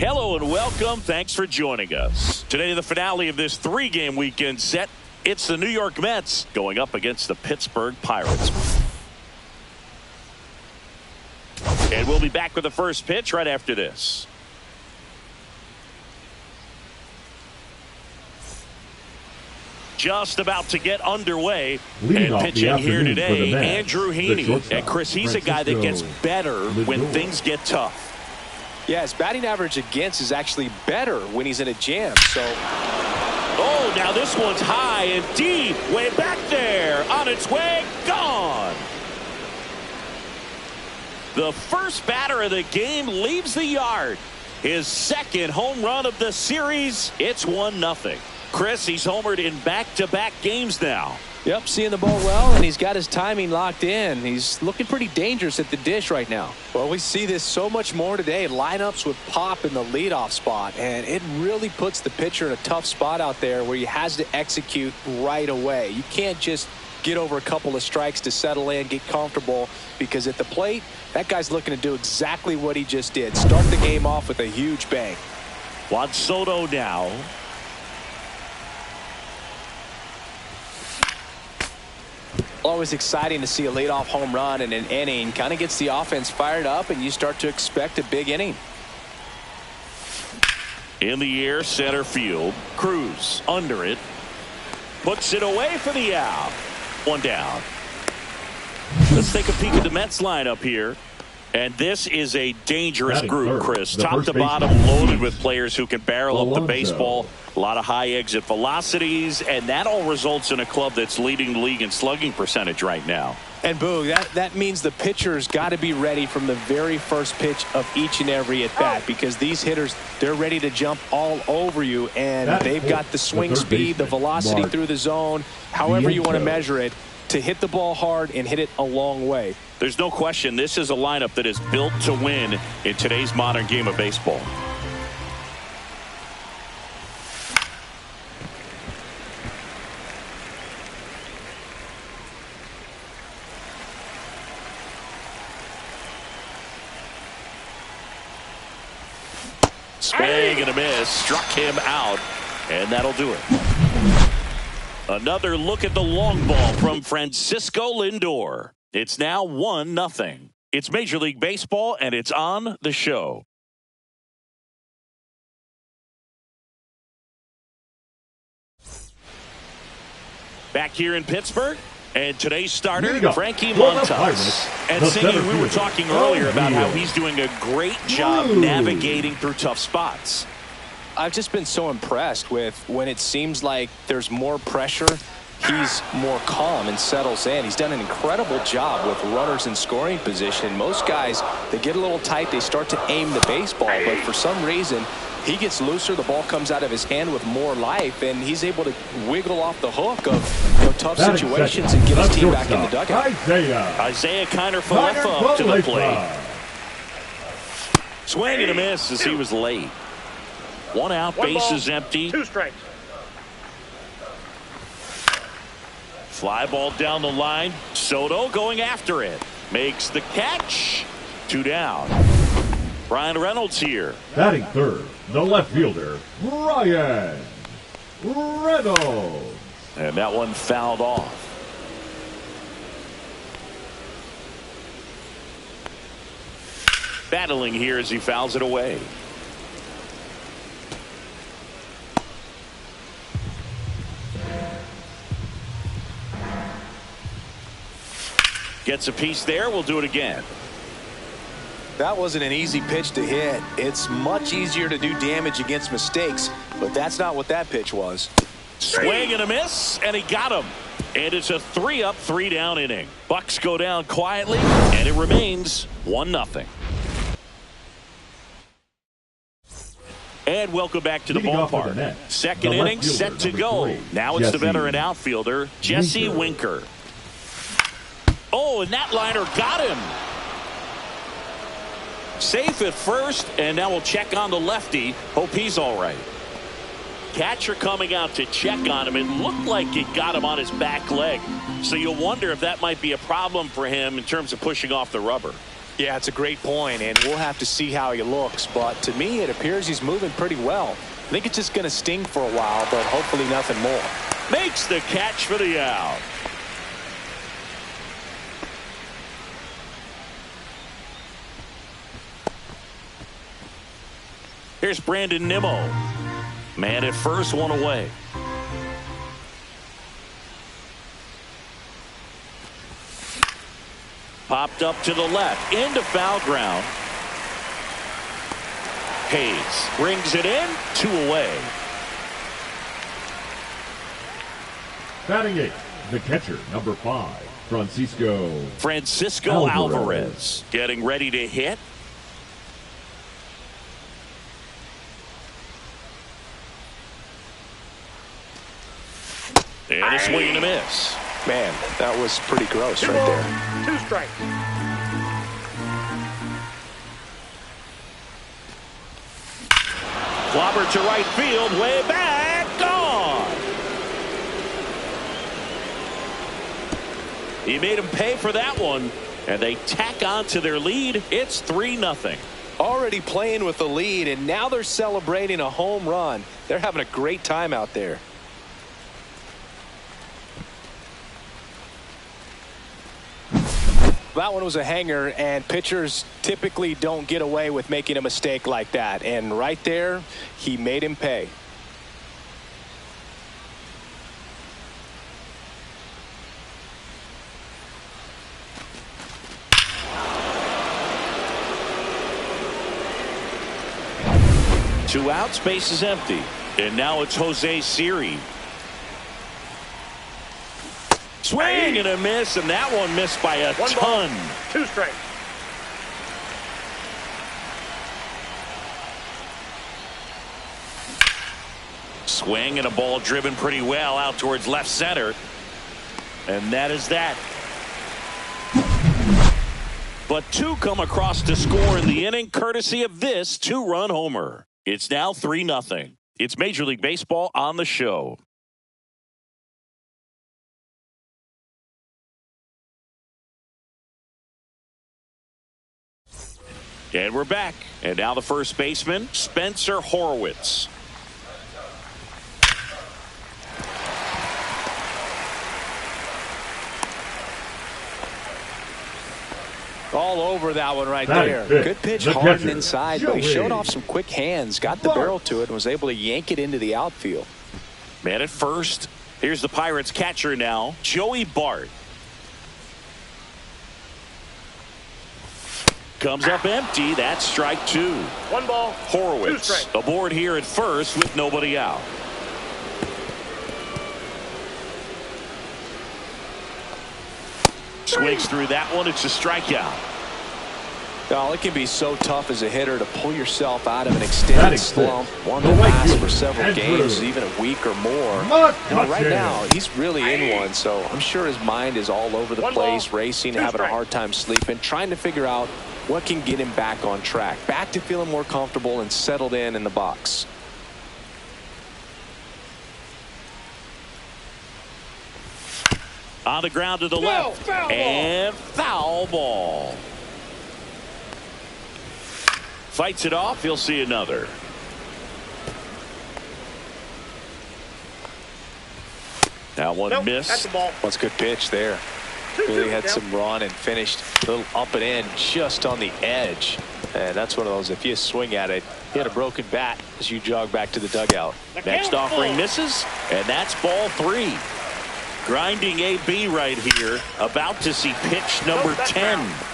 Hello and welcome. Thanks for joining us. Today, the finale of this three-game weekend set. It's the New York Mets going up against the Pittsburgh Pirates. And we'll be back with the first pitch right after this. Just about to get underway. And pitching here today, Andrew Heaney. And Chris, he's a guy that gets better when things get tough. Yeah, his batting average against is actually better when he's in a jam. So, oh, now this one's high and deep, way back there, on its way, gone. The first batter of the game leaves the yard. His second home run of the series. It's 1-0. Chris, he's homered in back-to-back games now. Yep, seeing the ball well, and he's got his timing locked in. He's looking pretty dangerous at the dish right now. Well, we see this so much more today. Lineups with pop in the leadoff spot, and it really puts the pitcher in a tough spot out there where he has to execute right away. You can't just get over a couple of strikes to settle in, get comfortable, because at the plate, that guy's looking to do exactly what he just did. Start the game off with a huge bang. Juan Soto now. Always exciting to see a leadoff home run in an inning. Kind of gets the offense fired up, and you start to expect a big inning. In the air, center field. Cruz under it. Puts it away for the out. One down. Let's take a peek at the Mets lineup here. And this is a dangerous group, Chris. Top to bottom, loaded with players who can barrel up the baseball. A lot of high exit velocities, and that all results in a club that's leading the league in slugging percentage right now. And Boo, that means the pitcher's got to be ready from the very first pitch of each and every at bat, because these hitters, they're ready to jump all over you, and they've got the swing speed, the velocity through the zone, however you want to measure it, to hit the ball hard and hit it a long way. There's no question this is a lineup that is built to win in today's modern game of baseball. Swing and a miss, struck him out, and that'll do it. Another look at the long ball from Francisco Lindor. It's now 1-0. It's Major League Baseball, and it's on the show. Back here in Pittsburgh, and today's starter, Frankie Montas. And Singy, we were talking earlier about how he's doing a great job navigating through tough spots. I've just been so impressed with when it seems like there's more pressure, he's more calm and settles in. He's done an incredible job with runners in scoring position. Most guys, they get a little tight, they start to aim the baseball, but for some reason, he gets looser, the ball comes out of his hand with more life, and he's able to wiggle off the hook of tough situations and get his team back in the dugout. Isaiah Kiner-Falefa up to the plate. Swing and a miss as he was late. One out, bases empty. 2 strikes. Fly ball down the line. Soto going after it. Makes the catch. 2 down. Brian Reynolds here. Batting third, the left fielder, Ryan Reynolds. And that one fouled off. Battling here as he fouls it away. Gets a piece there. We'll do it again. That wasn't an easy pitch to hit. It's much easier to do damage against mistakes, but that's not what that pitch was. Swing and a miss, and he got him. And it's a 3-up, 3-down inning. Bucks go down quietly, and it remains 1-0. And welcome back to the ballpark. Second inning set to go. Now it's the veteran outfielder, Jesse Winker. Oh, and that liner got him. Safe at first, and now we'll check on the lefty. Hope he's all right. Catcher coming out to check on him. It looked like it got him on his back leg. So you'll wonder if that might be a problem for him in terms of pushing off the rubber. Yeah, it's a great point, and we'll have to see how he looks. But to me, it appears he's moving pretty well. I think it's just going to sting for a while, but hopefully nothing more. Makes the catch for the out. Here's Brandon Nimmo. Man at first, one away. Popped up to the left, into foul ground. Hayes brings it in, 2 away. Batting 8, the catcher, number 5, Francisco Alvarez getting ready to hit. And a swing and a miss. Man, that was pretty gross right there. 2 strikes. Clobber to right field, way back, gone. He made him pay for that one, and they tack on to their lead. It's 3-0. Already playing with the lead, and now they're celebrating a home run. They're having a great time out there. That one was a hanger, and pitchers typically don't get away with making a mistake like that. And right there, he made him pay. Two out, space is empty. And now it's Jose Siri. Swing and a miss, and that one missed by a ton. 2 strikes. Swing and a ball driven pretty well out towards left center. And that is that. But 2 come across to score in the inning, courtesy of this 2-run homer. It's now 3-0. It's Major League Baseball on the show. And we're back. And now the first baseman, Spencer Horwitz. All over that one right That there. fit. Good pitch, The hard and catcher, inside, but he Joey. showed off some quick hands, got the barrel to it, and was able to yank it into the outfield. Man at first. Here's the Pirates catcher now, Joey Bart. Comes up empty. That's strike 2. 1 ball. 2 Horwitz strikes. aboard here at first with nobody out. Swings through that one. It's a strikeout. Well, it can be so tough as a hitter to pull yourself out of an extended Batting slump, fifth, one the that right lasts fielder, for several Andrew. games, even a week or more. Not Right touching. now, he's really in one, so I'm sure his mind is all over the 1 place, ball, racing, 2 having a strikes. hard time sleeping, trying to figure out what can get him back on track, back to feeling more comfortable and settled in the box. On the ground to the left. Foul ball. And foul ball. Fights it off. He'll see another. That one Nope, missed. that's the ball. That's a good pitch there. 2-2 Really had down. some run and finished a little up and in just on the edge. And that's one of those, if you swing at it, you had a broken bat as you jog back to the dugout. Next offering misses, and that's ball 3. Grinding AB right here, about to see pitch number Nope, that's 10. foul.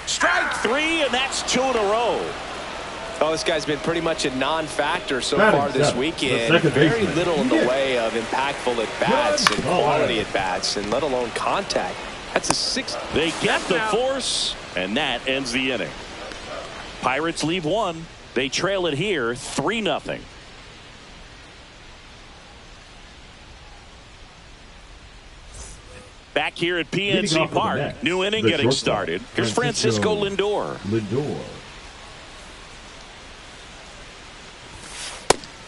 Strike 3, and that's 2 in a row. Oh, this guy's been pretty much a non-factor so Batting far this seventh, the weekend. second Very baseman. little in the Yeah. way of impactful at-bats and Good call. quality at-bats, and let alone contact. That's a 6th. They get the That's out. force, and that ends the inning. Pirates leave 1. They trail it here 3-0. Back here at Leading PNC off for the Park, Mets, new inning the getting shortstop, started. Here's Francisco Lindor.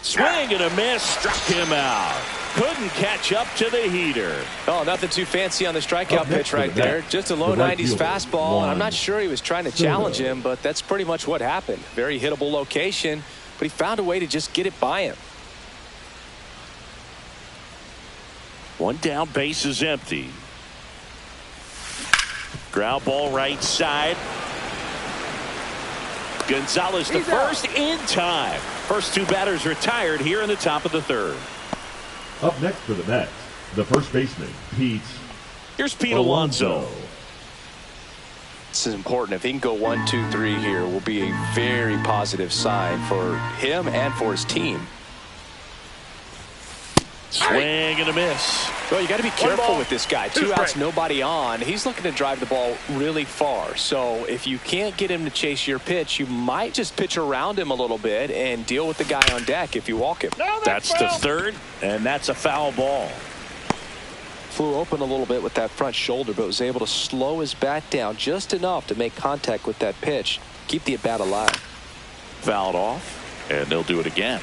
Swing and a miss, struck him out. couldn't catch up to the heater. Oh, nothing too fancy on the strikeout pitch right there. Just a low 90s fastball. And I'm not sure he was trying to challenge him, but that's pretty much what happened. Very hittable location, but he found a way to just get it by him. One down, base is empty. Ground ball right side. Gonzalez to first in time. First two batters retired here in the top of the third. Up next for the Mets, the first baseman, Pete. Here's Pete Alonso. This is important. If he can go 1, 2, 3 here, will be a very positive sign for him and for his team. Swing and a miss. Well, you got to be careful with this guy. 2 outs, nobody on. He's looking to drive the ball really far. So if you can't get him to chase your pitch, you might just pitch around him a little bit and deal with the guy on deck if you walk him. That's the third, and that's a foul ball. Flew open a little bit with that front shoulder, but was able to slow his bat down just enough to make contact with that pitch. Keep the at-bat alive. Fouled off, and they'll do it again.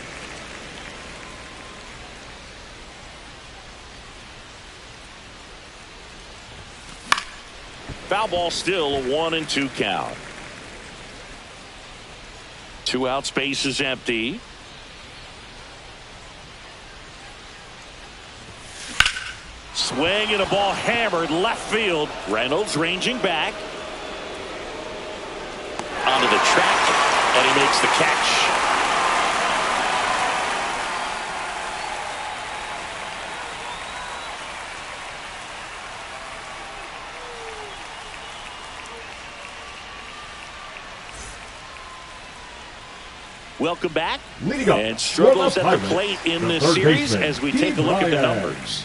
Foul ball, still a 1-2 count. 2 outs, base is empty. Swing and a ball hammered left field. Reynolds ranging back onto the track, and he makes the catch. Welcome back. Leading up, and struggles at the Pirates, plate in the this third series baseman, as we take a look at the Ryan. numbers.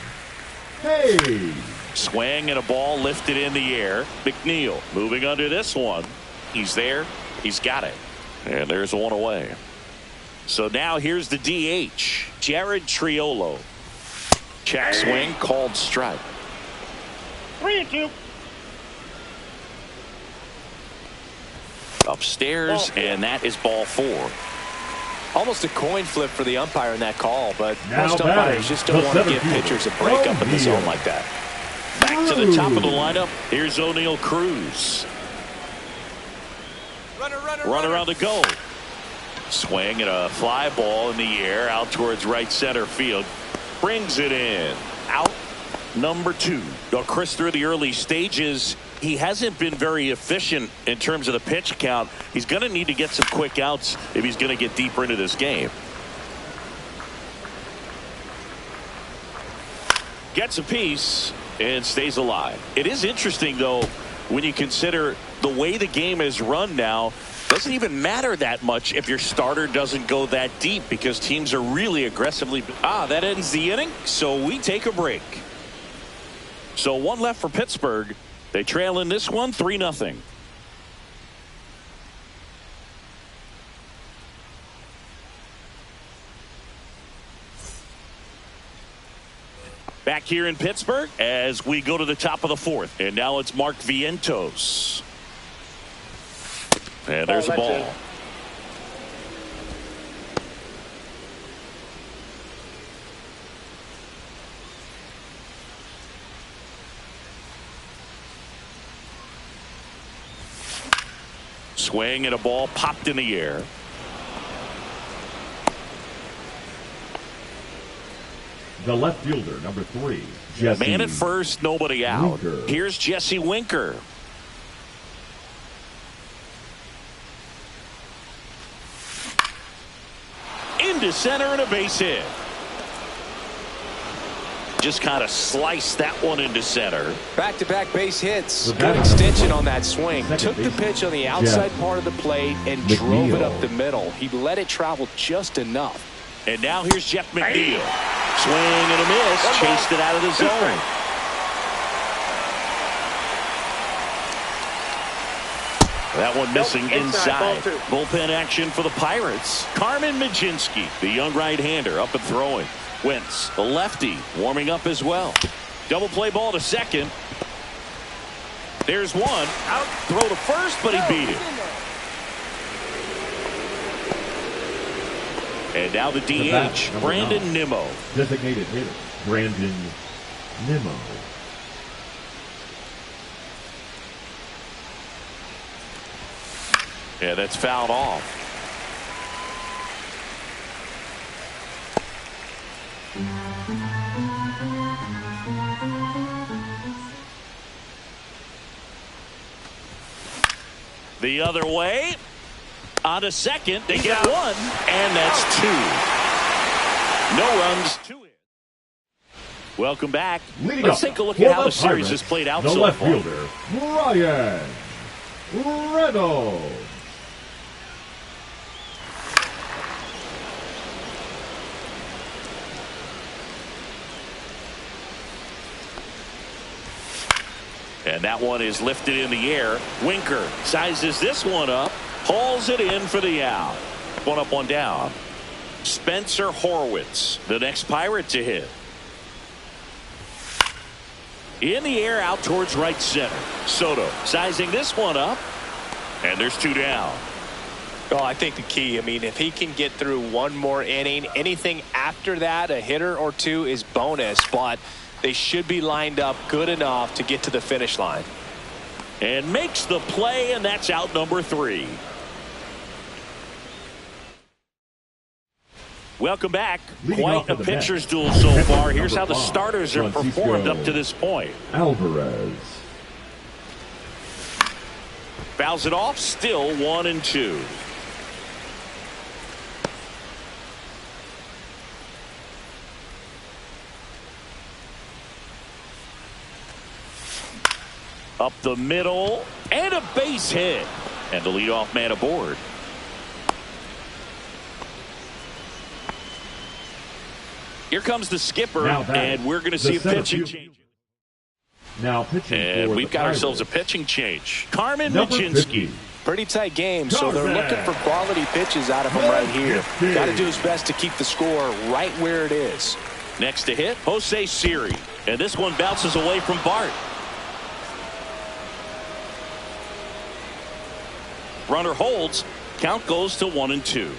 Hey! Swing and a ball lifted in the air. McNeil moving under this one. He's there. He's got it. And there's one away. So now here's the DH, Jared Triolo. Check swing, called strike. 3-2. Upstairs, and that is ball 4. Almost a coin flip for the umpire in that call, but Now most batting, umpires just don't the want to center give fielder, pitchers a break up in the zone O'Neal. like that. Back to the top of the lineup. Here's O'Neal Cruz. Runner on the go. Swing and a fly ball in the air out towards right center field. Brings it in. Out number 2. Now, Chris, through the early stages, he hasn't been very efficient in terms of the pitch count. He's going to need to get some quick outs if he's going to get deeper into this game. Gets a piece and stays alive. It is interesting, though, when you consider the way the game is run now. Doesn't even matter that much if your starter doesn't go that deep because teams are really aggressively. That ends the inning, so we take a break. So 1 left for Pittsburgh. They trail in this one 3-0. Back here in Pittsburgh as we go to the top of the 4th. And now it's Mark Vientos. And there's a ball. Swing and a ball popped in the air. The left fielder, number 3, Jesse. Man at first, nobody out. Winker. Here's Jesse Winker. Into center and a base hit. Just kind of sliced that one into center. Back-to-back base hits. The Good batter, extension number on that swing. second Took the baseman, pitch on the outside Jeff part of the plate and McNeil. drove it up the middle. He let it travel just enough. And now here's Jeff McNeil. Swing and a miss. Chased it out of the zone. That one missing inside. Bullpen action for the Pirates. Carmen Majinski, the young right-hander, up and throwing. Wentz, the lefty, warming up as well. Double play ball to second. There's one. Out. Throw to first, but he beat it. And now the DH, number Brandon 9, Nimmo. designated hitter, Brandon Nimmo. Yeah, that's fouled off. The other way. On to second. They get one. And that's two. No runs. Welcome back. Let's take a look at how the series has played out so far. The left fielder, Ryan Reynolds. And that one is lifted in the air. Winker sizes this one up. Hauls it in for the out. One up, one down. Spencer Horwitz, the next Pirate to hit. In the air out towards right center. Soto sizing this one up. And there's two down. Oh, I think the key, I mean, if he can get through one more inning, anything after that, a hitter or two is bonus, but they should be lined up good enough to get to the finish line. And makes the play, and that's out number 3. Welcome back. Quite a pitcher's duel so far. Here's how the starters are performed up to this point. Alvarez. Fouls it off. Still 1-2. Up the middle. And a base hit. And the leadoff man aboard. Here comes the skipper, and we're going to see a pitching change. Now pitching. And we've got ourselves a pitching change. Carmen Mlodzinski. Pretty tight game, so they're looking for quality pitches out of him right here. Got to do his best to keep the score right where it is. Next to hit, Jose Siri. And this one bounces away from Bart. Runner holds. Count goes to 1-2.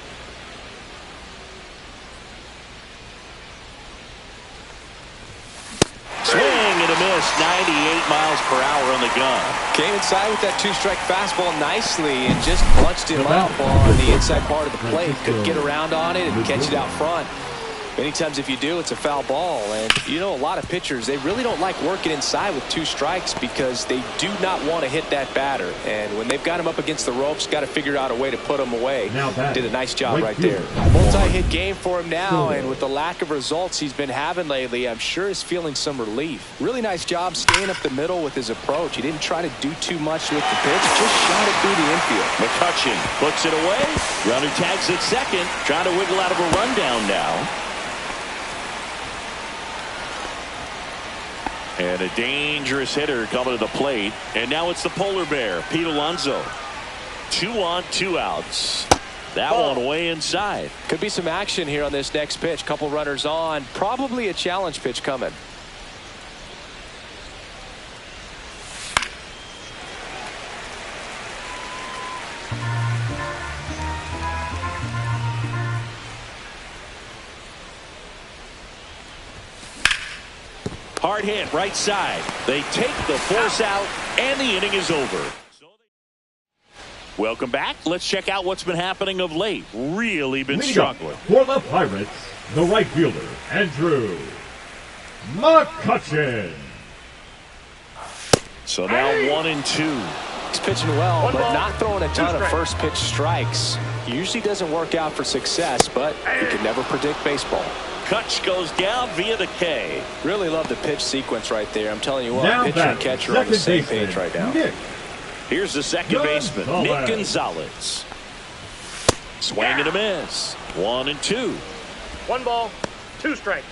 Swing and a miss. 98 miles per hour on the gun. Came inside with that two-strike fastball nicely and just punched him up on the inside part of the plate. Couldn't get around on it and catch it out front. Many times if you do, it's a foul ball. And you know, a lot of pitchers, they really don't like working inside with 2 strikes because they do not want to hit that batter. And when they've got him up against the ropes, got to figure out a way to put him away. Did a nice job right there. Multi-hit game for him now, and with the lack of results he's been having lately, I'm sure he's feeling some relief. Really nice job staying up the middle with his approach. He didn't try to do too much with the pitch, just shot it through the infield. McCutchen puts it away. Runner tags at second, trying to wiggle out of a rundown now. And a dangerous hitter coming to the plate. And now it's the polar bear, Pete Alonso. 2 on, 2 outs. That one way inside. Could be some action here on this next pitch. Couple runners on. Probably a challenge pitch coming. Hard hit right side. They take the force out, and the inning is over. Welcome back. Let's check out what's been happening of late. Really been struggling. For the Pirates, the right fielder, Andrew McCutchen. So now 1-2. He's pitching well, but not throwing a ton of first pitch strikes. Usually doesn't work out for success, but you can never predict baseball. Kutch goes down via the K. Really love the pitch sequence right there. I'm telling you what, pitcher and catcher are on the same page right now. Here's the second baseman, Nick Gonzalez. Swing and a miss. 1-2. 1 ball, 2 strikes.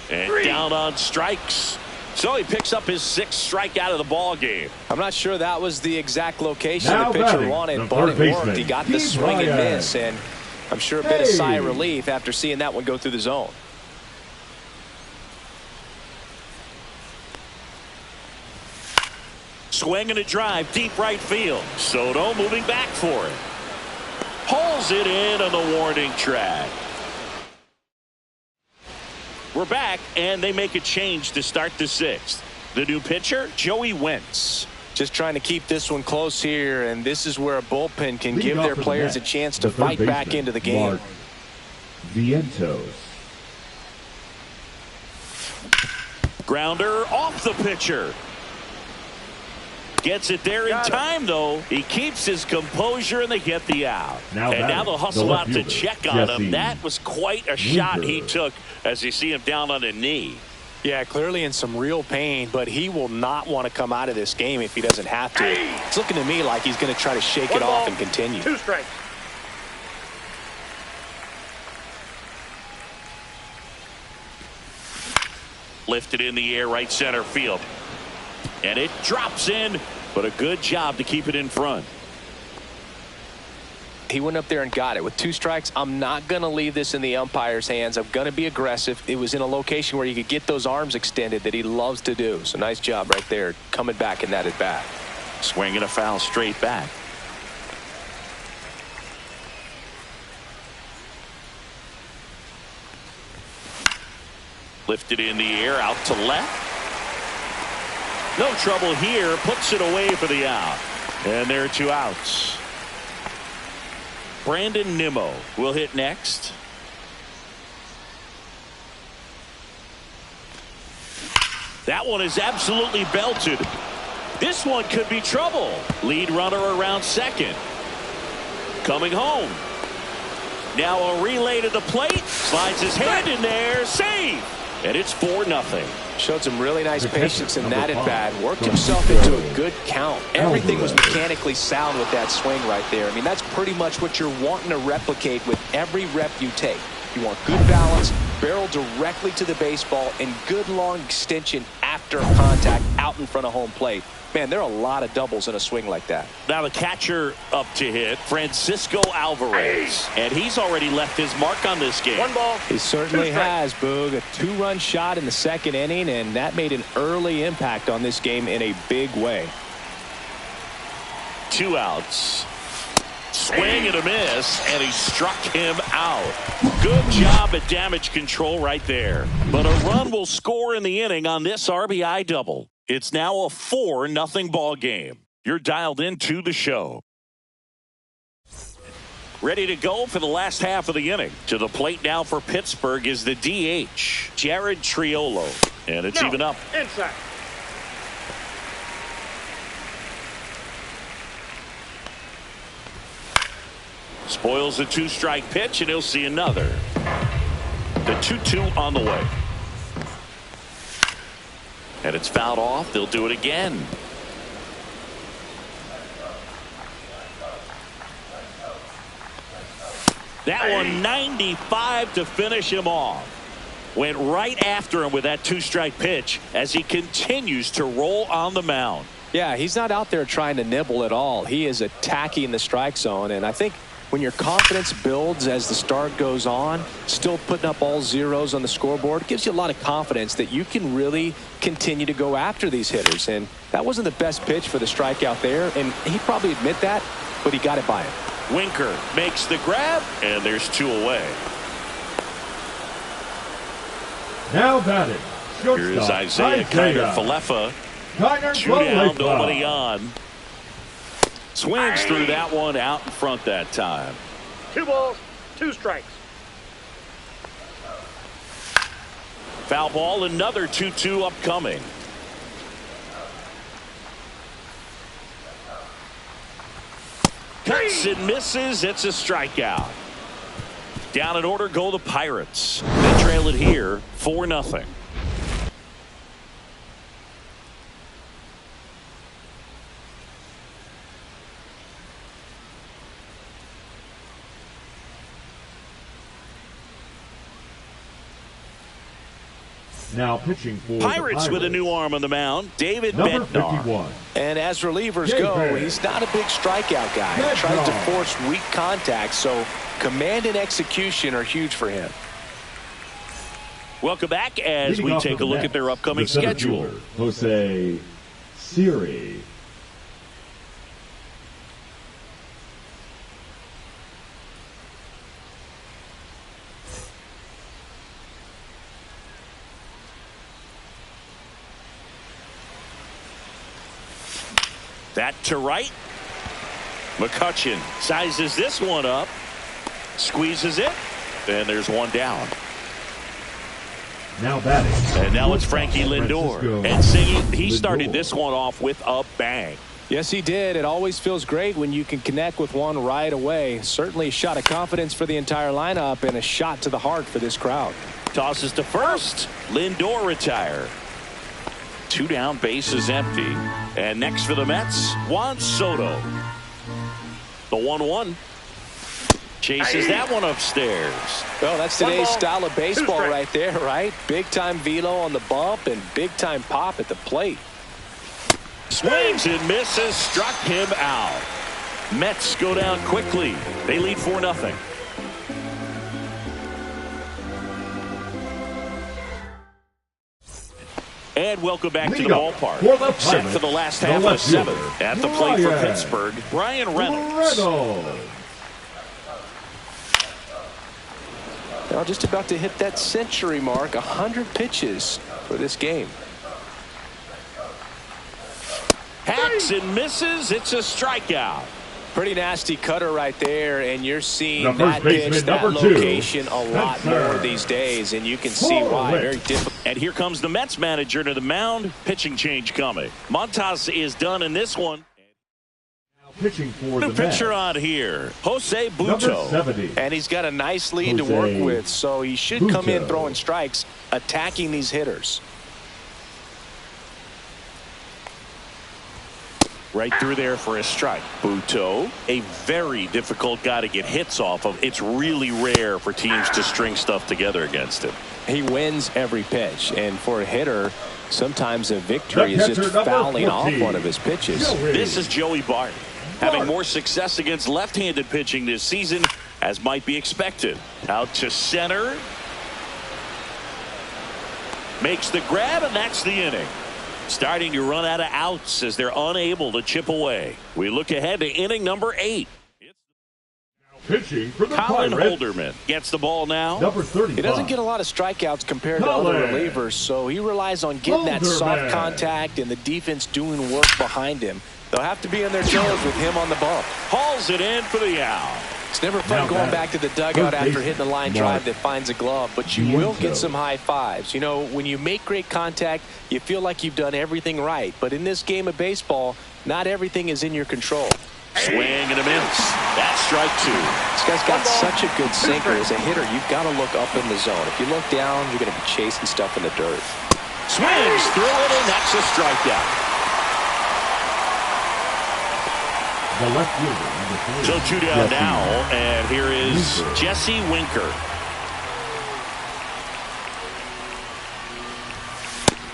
And down on strikes. So he picks up his 6th strikeout of the ball game. I'm not sure that was the exact location the pitcher wanted, but it worked. He got the swing and miss, and I'm sure a bit of sigh of relief after seeing that one go through the zone. Swing and a drive, deep right field. Soto moving back for it. Pulls it in on the warning track. We're back, and they make a change to start the sixth. The new pitcher, Joey Wentz. Just trying to keep this one close here, and this is where a bullpen can give their players a chance to fight back into the game. Vientos. Grounder off the pitcher. Gets it there in time, though. He keeps his composure, and they get the out. Now they'll hustle out to check on him. That was quite a shot he took as you see him down on a knee. Yeah, clearly in some real pain, but he will not want to come out of this game if he doesn't have to. It's looking to me like he's going to try to shake it off and continue. 2 strikes. Lifted in the air, right center field. And it drops in, but a good job to keep it in front. He went up there and got it. With 2 strikes, I'm not going to leave this in the umpire's hands. I'm going to be aggressive. It was in a location where you could get those arms extended that he loves to do. So nice job right there, coming back in that at bat. Swinging a foul straight back. Lifted in the air, out to left. No trouble here, puts it away for the out. And there are 2 outs. Brandon Nimmo will hit next. That one is absolutely belted. This one could be trouble. Lead runner around second. Coming home. Now a relay to the plate. Slides his hand in there. Save. And it's 4-0. Showed some really nice patience in that at bat. Worked himself into a good count. Everything was mechanically sound with that swing right there. I mean, that's pretty much what you're wanting to replicate with every rep you take. You want good balance, barrel directly to the baseball, and good long extension after contact out in front of home plate. Man, there are a lot of doubles in a swing like that. Now the catcher up to hit, Francisco Alvarez. And he's already left his mark on this game. 1 ball. He certainly has, Boog. A 2-run shot in the second inning, and that made an early impact on this game in a big way. 2 outs. Swing and a miss, and he struck him out. Good job at damage control right there. But a run will score in the inning on this RBI double. It's now a 4-0 ball game. You're dialed into the show. Ready to go for the last half of the inning. To the plate now for Pittsburgh is the DH, Jared Triolo. And it's even up. Inside. Spoils the 2-strike pitch, and he'll see another. The 2-2 on the way. And it's fouled off. They'll do it again. That one 95 to finish him off. Went right after him with that 2-strike pitch as he continues to roll on the mound. Yeah, he's not out there trying to nibble at all. He is attacking the strike zone, and I think when your confidence builds as the start goes on, still putting up all zeros on the scoreboard, it gives you a lot of confidence that you can really continue to go after these hitters. And that wasn't the best pitch for the strikeout there, and he probably admit that, but he got it by him. Winker makes the grab, and there's 2 away. Now batting. Here's Isaiah Kiner-Falefa. 2 down, nobody on. Swings through that one, out in front that time. 2 balls, 2 strikes. Foul ball, another 2-2 upcoming. Cuts and misses. It's a strikeout. Down in order go the Pirates. They trail it here 4-0. Now pitching for Pirates with a new arm on the mound, David Bednar. And as relievers go, he's not a big strikeout guy. He tries to force weak contact, so command and execution are huge for him. Welcome back as we take a look at their upcoming schedule. Jose Siri. That to right. McCutchen sizes this one up. Squeezes it. And there's one down. Now batting. And now it's Frankie Lindor. And singing, he started this one off with a bang. Yes, he did. It always feels great when you can connect with one right away. Certainly a shot of confidence for the entire lineup and a shot to the heart for this crowd. Tosses to first. Lindor retired. 2 down, base is empty. And next for the Mets, Juan Soto. The 1-1. Chases that one upstairs. Well, that's today's style of baseball right there, right? Big-time velo on the bump and big-time pop at the plate. Swings and misses, struck him out. Mets go down quickly. They lead 4-0. And welcome back to the ballpark. Set for the last half of the 7th. At the plate for Pittsburgh, Brian Reynolds. Now just about to hit that century mark, 100 pitches for this game. Hacks and misses. It's a strikeout. Pretty nasty cutter right there, and you're seeing that pitch, that location a lot more these days, and you can see why. Very difficult. And here comes the Mets manager to the mound. Pitching change coming. Montas is done in this one. Pitching for the pitcher on here, Jose Butto. And he's got a nice lead to work with, so he should come in throwing strikes, attacking these hitters. Right through there for a strike. Butto, a very difficult guy to get hits off of. It's really rare for teams to string stuff together against him. He wins every pitch, and for a hitter, sometimes a victory is just fouling off one of his pitches. This is Joey Bart, having more success against left-handed pitching this season, as might be expected. Out to center. Makes the grab, and that's the inning. Starting to run out of outs as they're unable to chip away. We look ahead to inning number 8. Pitching for the Colin Pirates. Holderman gets the ball now. Number 35. He doesn't get a lot of strikeouts compared to other relievers, so he relies on getting that soft contact and the defense doing work behind him. They'll have to be on their toes with him on the bump. Hauls it in for the out. It's never fun going back to the dugout after hitting a line drive that finds a glove, but you will get some high fives. You know, when you make great contact, you feel like you've done everything right. But in this game of baseball, not everything is in your control. Swing and a miss. That's strike 2. This guy's got such a good sinker. As a hitter, you've got to look up in the zone. If you look down, you're going to be chasing stuff in the dirt. Swings through it, and that's a strikeout. The left fielder. So 2 down now, and here is Jesse Winker.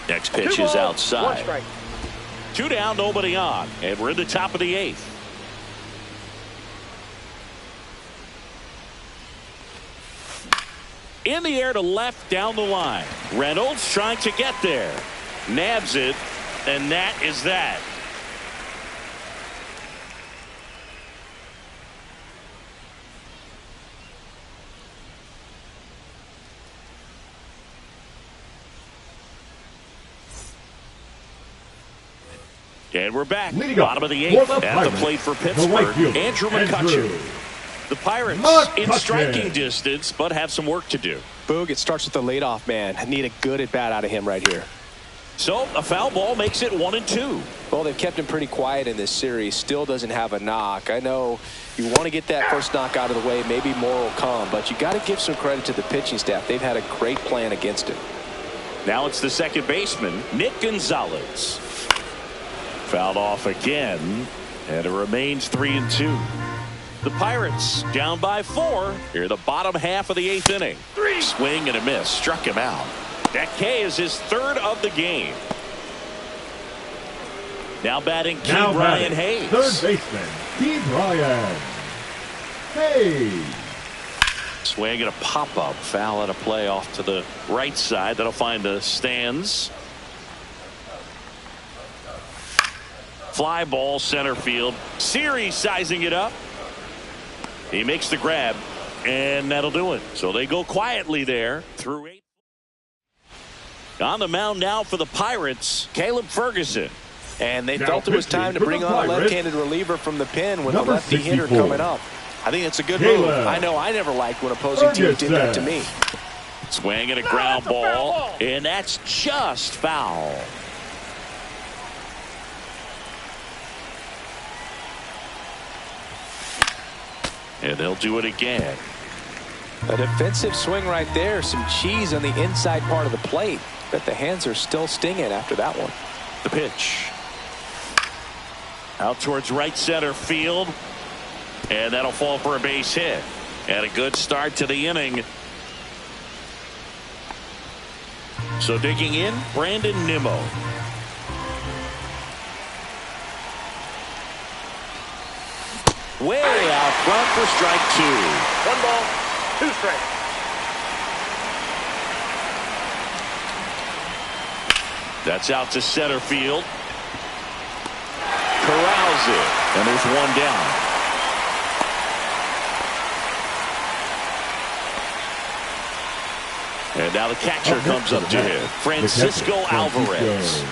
Next pitch is outside. 2 down, nobody on, and we're in the top of the 8th. In the air to left down the line. Reynolds trying to get there. Nabs it, and that is that. And we're back. Bottom of the 8th at the plate for Pittsburgh. Andrew McCutchen. The Pirates in striking distance, but have some work to do. Boog, it starts with the leadoff man. I need a good at-bat out of him right here. So a foul ball makes it 1-2. Well, they've kept him pretty quiet in this series. Still doesn't have a knock. I know you want to get that first knock out of the way. Maybe more will come, but you got to give some credit to the pitching staff. They've had a great plan against him. Now it's the second baseman, Nick Gonzalez. Fouled off again, and it remains 3-2. The Pirates down by 4 here in the bottom half of the 8th inning. Swing and a miss, struck him out. That K is his 3rd of the game. Now batting Brian Hayes. Third baseman, Brian Hayes. Swing and a pop-up, foul and a play off to the right side. That'll find the stands. Fly ball center field. Series sizing it up. He makes the grab, and that'll do it. So they go quietly there through 8. On the mound now for the Pirates, Caleb Ferguson. And they Now felt it was pitching time to for bring the on a Pirates, left-handed reliever from the pen with a number lefty hitter 64. coming up. I think it's a good Caleb move. I know I never liked when opposing teams did that to me. Swing and a ground ball, and that's just foul. And they'll do it again. A defensive swing right there. Some cheese on the inside part of the plate. Bet the hands are still stinging after that one. The pitch. Out towards right center field. And that'll fall for a base hit. And a good start to the inning. So digging in, Brandon Nimmo. Way out front for strike 2. 1 ball, 2 strikes. That's out to center field. Corrals it. And there's 1 down. And now the catcher comes up to him. Francisco Alvarez.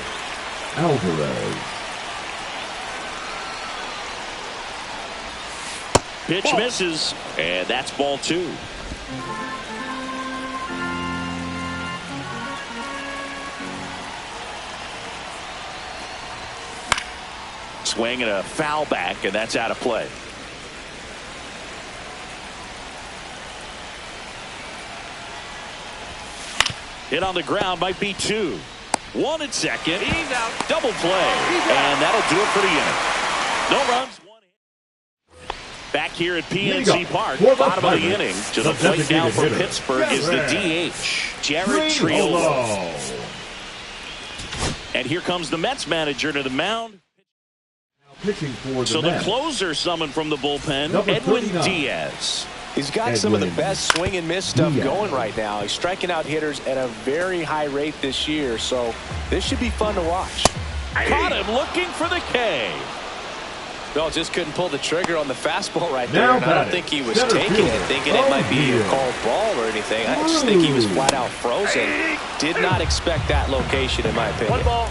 Pitch misses, and that's ball 2. Swing and a foul back, and that's out of play. Hit on the ground might be 2. 1 at second. He's out. Double play, and that'll do it for the inning. No runs. 1 hit. Back here at PNC Park, bottom of the inning. To the plate now for Pittsburgh is the DH, Jared Triolo. And here comes the Mets manager to the mound. Pitching for So the closer summoned from the bullpen, Edwin Diaz. He's got some of the best swing and miss stuff going right now. He's striking out hitters at a very high rate this year, so this should be fun to watch. Caught him looking for the K. No, just couldn't pull the trigger on the fastball right there, and I don't think he was taking it, thinking it might be a called ball or anything. I just think he was flat out frozen. Did not expect that location, in my opinion. 1 ball,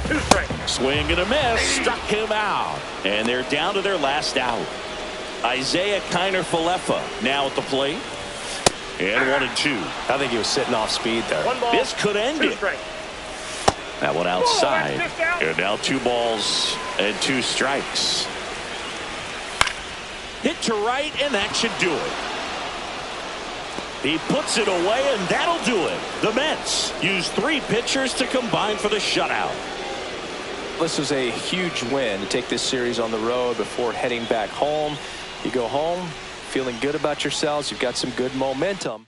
2 strikes. Swing and a miss, struck him out. And they're down to their last out. Isaiah Kiner-Falefa now at the plate. And 1 and 2. I think he was sitting off speed there. 1 ball, This could end 2 it. strikes. That one outside. And now 2 balls and 2 strikes. Hit to right, and that should do it. He puts it away, and that'll do it. The Mets use 3 pitchers to combine for the shutout. This was a huge win to take this series on the road before heading back home. You go home feeling good about yourselves. You've got some good momentum.